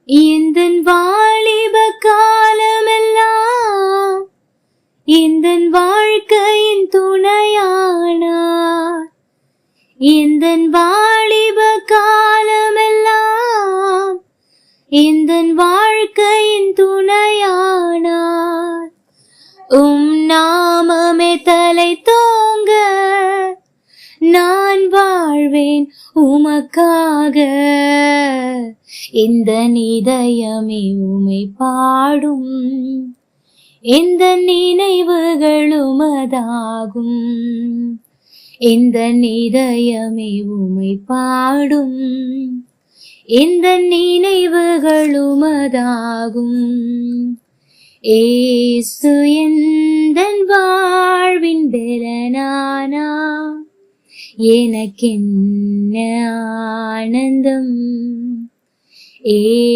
எந்தன் வாலிப காலமெல்லாம் எந்தன் வாழ்க்கையின் துணையானார். எந்தன் வாலிப காலமெல்லாம் எந்தன் வாழ்க்கையின் துணையானார். நாமமே தலை தோங்க நான் வாழ்வேன் உமக்காக. இந்த இதயமே உமை பாடும், எந்த நினைவுகள் உமதாகும். இந்த இதயமே உமை பாடும், எந்த நினைவுகள் உமதாகும். ஏசு எந்தன் வாழ்வின் பெலனானா, எனக்கென்ன ஆனந்தம்.